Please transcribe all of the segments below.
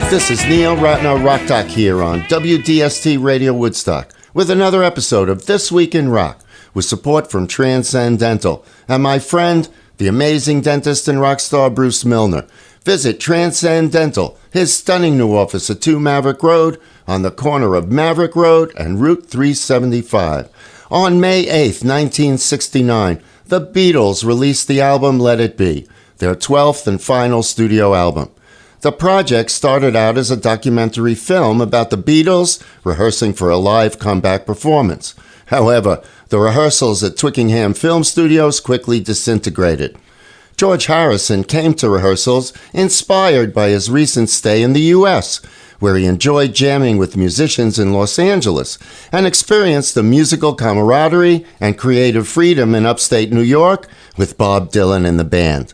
This is Neil Ratner Rock Doc here on WDST Radio Woodstock with another episode of This Week in Rock with support from Transcend Dental and my friend, the amazing dentist and rock star Bruce Milner. Visit Transcend Dental, his stunning new office at 2 Maverick Road on the corner of Maverick Road and Route 375. On May 8th, 1969, the Beatles released the album Let It Be, their 12th and final studio album. The project started out as a documentary film about the Beatles rehearsing for a live comeback performance. However, the rehearsals at Twickenham Film Studios quickly disintegrated. George Harrison came to rehearsals inspired by his recent stay in the U.S., where he enjoyed jamming with musicians in Los Angeles and experienced the musical camaraderie and creative freedom in upstate New York with Bob Dylan and the band.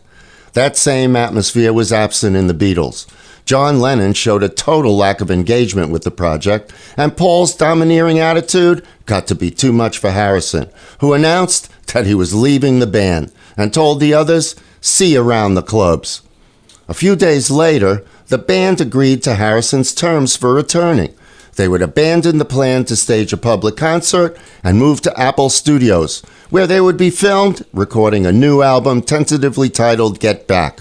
That same atmosphere was absent in the Beatles. John Lennon showed a total lack of engagement with the project, and Paul's domineering attitude got to be too much for Harrison, who announced that he was leaving the band and told the others, "See you around the clubs." A few days later, the band agreed to Harrison's terms for returning. They would abandon the plan to stage a public concert and move to Apple Studios, where they would be filmed, recording a new album tentatively titled Get Back.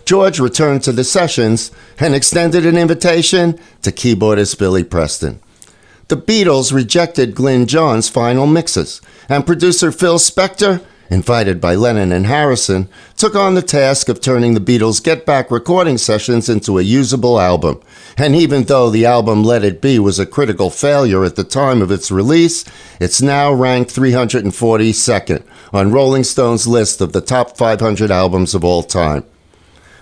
George returned to the sessions and extended an invitation to keyboardist Billy Preston. The Beatles rejected Glyn Johns' final mixes, and producer Phil Spector, invited by Lennon and Harrison, took on the task of turning the Beatles' Get Back recording sessions into a usable album. And even though the album Let It Be was a critical failure at the time of its release, it's now ranked 342nd on Rolling Stone's list of the top 500 albums of all time.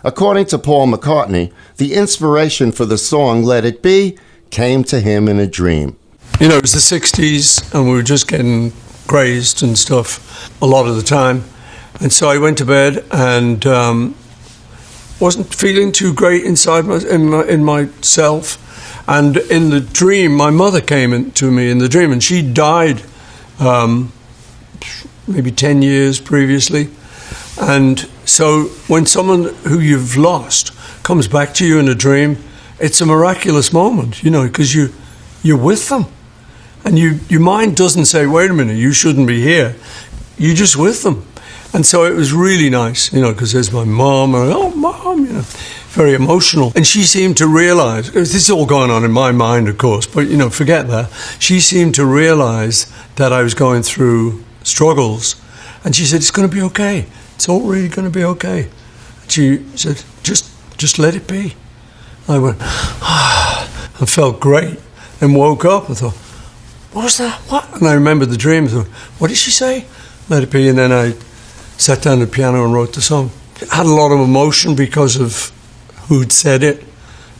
According to Paul McCartney, the inspiration for the song Let It Be came to him in a dream. You know, it was the 60s and we were just getting crazed and stuff a lot of the time. And so I went to bed and wasn't feeling too great inside in myself. And in the dream, my mother came to me in the dream, and she died maybe 10 years previously. And so when someone who you've lost comes back to you in a dream, it's a miraculous moment, you know, because you're with them. And your mind doesn't say, wait a minute, you shouldn't be here. You're just with them. And so it was really nice, you know, because there's my mom, and oh, mom, you know, very emotional. And she seemed to realize, this is all going on in my mind, of course, but, you know, forget that. She seemed to realize that I was going through struggles. And she said, it's going to be okay. It's all really going to be okay. And she said, just let it be. I went, I felt great, and woke up and thought, what was that? What? And I remembered the dream. I thought, what did she say? Let it be. And then I sat down at the piano and wrote the song. It had a lot of emotion because of who'd said it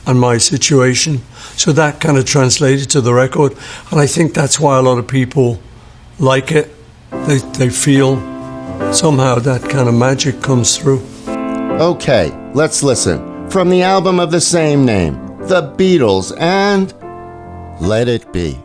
and my situation. So that kind of translated to the record. And I think that's why a lot of people like it. They feel somehow that kind of magic comes through. Okay, let's listen. From the album of the same name, The Beatles and Let It Be.